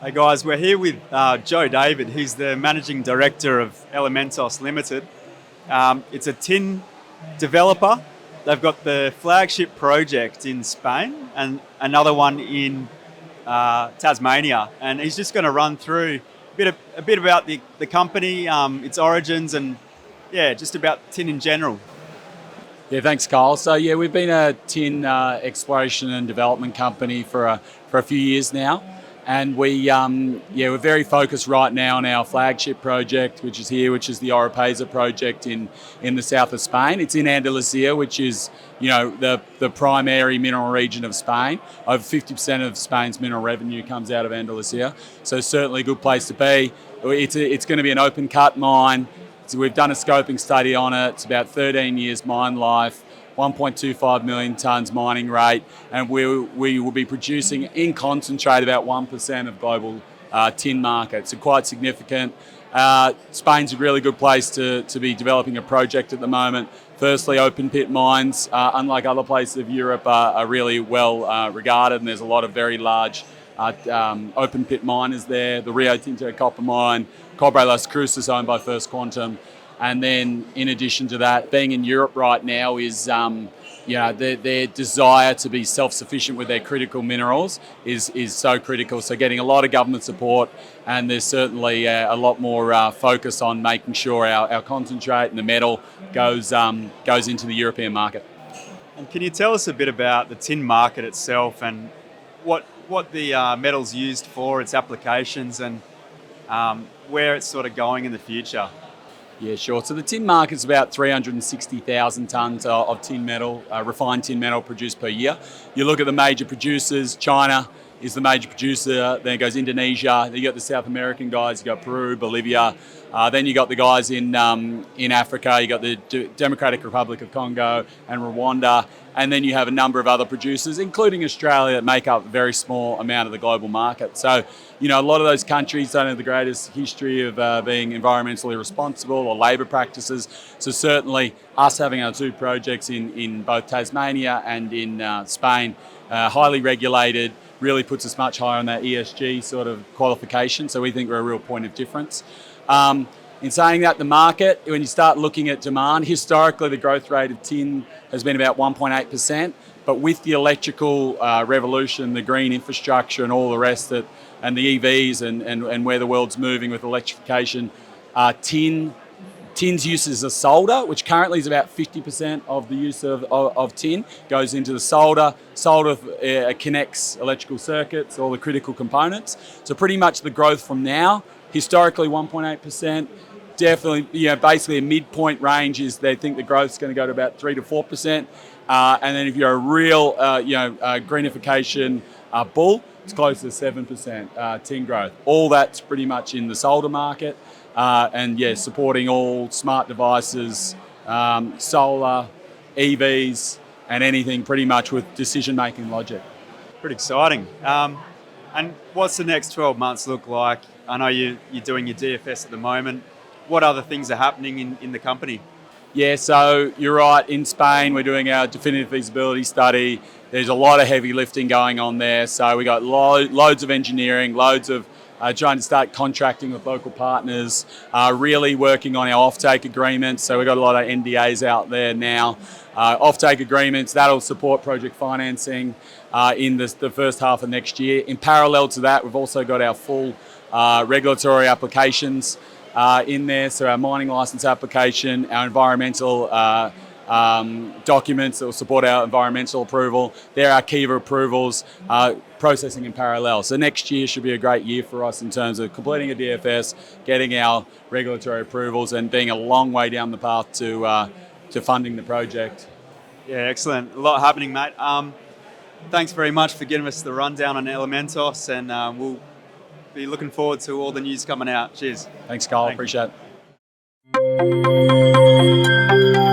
Hey guys, we're here with Joe David. He's the Managing Director of Elementos Limited. It's a tin developer. They've got the flagship project in Spain and another one in Tasmania. And he's just going to run through a bit about the company, its origins, and just about tin in general. Yeah, thanks, Kyle. So we've been a tin exploration and development company for a few years now, and we're very focused right now on our flagship project, which is the Oropesa project in the south of Spain. It's in Andalusia, which is the primary mineral region of Spain. Over 50% of Spain's mineral revenue comes out of Andalusia, so certainly a good place to be. It's going to be an open cut mine. So we've done a scoping study on it. It's about 13 years mine life, 1.25 million tonnes mining rate, and we will be producing in concentrate about 1% of global tin market. So quite significant. Spain's a really good place to be developing a project at the moment. Firstly, open pit mines, unlike other places of Europe, are really well regarded, and there's a lot of very large open pit miners there. The Rio Tinto copper mine, Cobre Las Cruces, owned by First Quantum. And then in addition to that, being in Europe right now is their desire to be self-sufficient with their critical minerals is so critical. So getting a lot of government support, and there's certainly a lot more focus on making sure our concentrate and the metal goes into the European market. And can you tell us a bit about the tin market itself and what the metal's used for, its applications, and where it's sort of going in the future? Yeah, sure. So the tin market's about 360,000 tonnes of tin metal, refined tin metal produced per year. You look at the major producers. China is the major producer, then it goes Indonesia, then you got the South American guys, you got Peru, Bolivia, then you got the guys in Africa, you got the Democratic Republic of Congo and Rwanda, and then you have a number of other producers, including Australia, that make up a very small amount of the global market. So, a lot of those countries don't have the greatest history of being environmentally responsible or labour practices. So certainly us having our two projects in both Tasmania and in Spain, highly regulated, really puts us much higher on that ESG sort of qualification. So we think we're a real point of difference. In saying that, the market, when you start looking at demand, historically the growth rate of tin has been about 1.8%, but with the electrical revolution, the green infrastructure and all the rest and the EVs and where the world's moving with electrification, tin's use as a solder, which currently is about 50% of the use of tin, goes into the solder. Solder connects electrical circuits, all the critical components. So pretty much the growth from now, historically 1.8%, definitely, basically a midpoint range is they think the growth's going to go to about 3 to 4%. And then if you're a real, greenification bull, it's close to 7% tin growth. All that's pretty much in the solder market. Supporting all smart devices, solar, EVs, and anything pretty much with decision-making logic. Pretty exciting. And what's the next 12 months look like? I know you're doing your DFS at the moment. What other things are happening in the company? Yeah, so you're right. In Spain, we're doing our definitive feasibility study. There's a lot of heavy lifting going on there. So we got loads of engineering, loads of trying to start contracting with local partners, really working on our offtake agreements. So we've got a lot of NDAs out there now. Offtake agreements, that'll support project financing in the first half of next year. In parallel to that, we've also got our full regulatory applications in there. So our mining license application, our environmental documents that will support our environmental approval. There are Kiva approvals, processing in parallel. So next year should be a great year for us in terms of completing a DFS, getting our regulatory approvals, and being a long way down the path to funding the project. Yeah, excellent. A lot happening, mate. Thanks very much for giving us the rundown on Elementos, and we'll be looking forward to all the news coming out. Cheers. Thanks, Kyle. Thanks. Appreciate it.